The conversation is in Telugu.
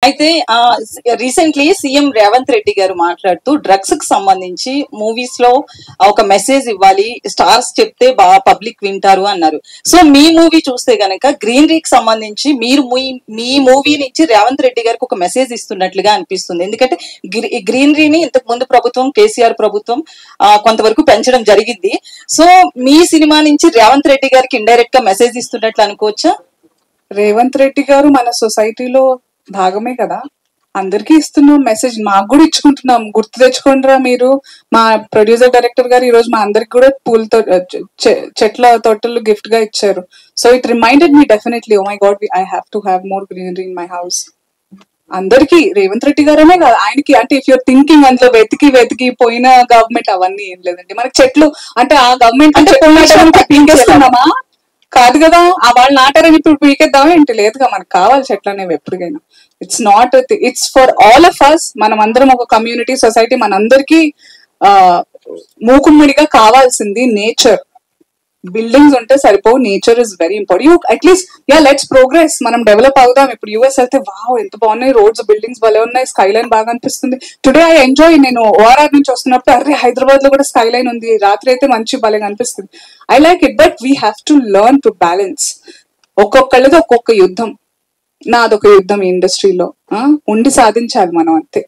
అయితే రీసెంట్లీ సీఎం రేవంత్ రెడ్డి గారు మాట్లాడుతూ డ్రగ్స్ కి సంబంధించి మూవీస్ లో ఒక మెసేజ్ ఇవ్వాలి, స్టార్స్ చెప్తే బాగా పబ్లిక్ వింటారు అన్నారు. సో మీ మూవీ చూస్తే గనక గ్రీనరీకి సంబంధించి మీరు మీ మూవీ నుంచి రేవంత్ రెడ్డి గారికి ఒక మెసేజ్ ఇస్తున్నట్లుగా అనిపిస్తుంది. ఎందుకంటే గ్రీనరీని ఇంతకు ముందు ప్రభుత్వం కేసీఆర్ ప్రభుత్వం కొంతవరకు పెంచడం జరిగింది. సో మీ సినిమా నుంచి రేవంత్ రెడ్డి గారికి ఇండైరెక్ట్ గా మెసేజ్ ఇస్తున్నట్లు అనుకోవచ్చా? రేవంత్ రెడ్డి గారు మన సొసైటీలో భాగమే కదా, అందరికి ఇస్తున్నాం మెసేజ్, మాకు కూడా ఇచ్చుకుంటున్నాం. గుర్తు తెచ్చుకుంటారా మీరు? మా ప్రొడ్యూసర్ డైరెక్టర్ గారు ఈ రోజు మా అందరికి కూడా పూలతో చెట్ల తోటలు గిఫ్ట్ గా ఇచ్చారు. So it reminded me definitely, oh my God, I have to have more greenery in my house. అందరికి రేవంత్ రెడ్డి గారనే కాదు, ఆయనకి అంటే ఇఫ్ యూర్ థింకింగ్ అందులో వెతికి పోయిన గవర్నమెంట్ అవన్నీ ఏం లేదండి. మనకి చెట్లు అంటే ఆ గవర్నమెంట్ అంటే పీకేస్తున్నామా? కాదు కదా, ఆ వాళ్ళు నాటారని ఇప్పుడు పీకేద్దామా ఏంటి? లేదుగా, మనకు కావాలి చెట్లు అనేవి ఎప్పటికైనా. It's not, it's for all of us. మనం అందరం ఒక కమ్యూనిటీ, సొసైటీ, మనందరికీ మూకుమ్మడిగా కావాల్సింది నేచర్. బిల్డింగ్స్ ఉంటే సరిపోవు, nature is very important. At least let's progress, మనం డెవలప్ అవుదాం. ఇప్పుడు యూఎస్ అయితే వావ్ ఎంత బాగున్నాయి రోడ్స్, బిల్డింగ్స్ భలే ఉన్నాయి, స్కై లైన్ బాగా అనిపిస్తుంది. టుడే ఐ ఎంజాయ్, నేను ఓఆర్ఆర్ నుంచి వస్తున్నప్పుడు అరే హైదరాబాద్ లో కూడా స్కై లైన్ ఉంది, రాత్రి అయితే మంచి భలే అనిపిస్తుంది. I like it, but we have to learn to balance. ఒక్కొక్కళ్ళది ఒక్కొక్క యుద్ధం, నాదొక యుద్ధం ఈ ఇండస్ట్రీలో ఉండి సాధించాలి మనం అంతే.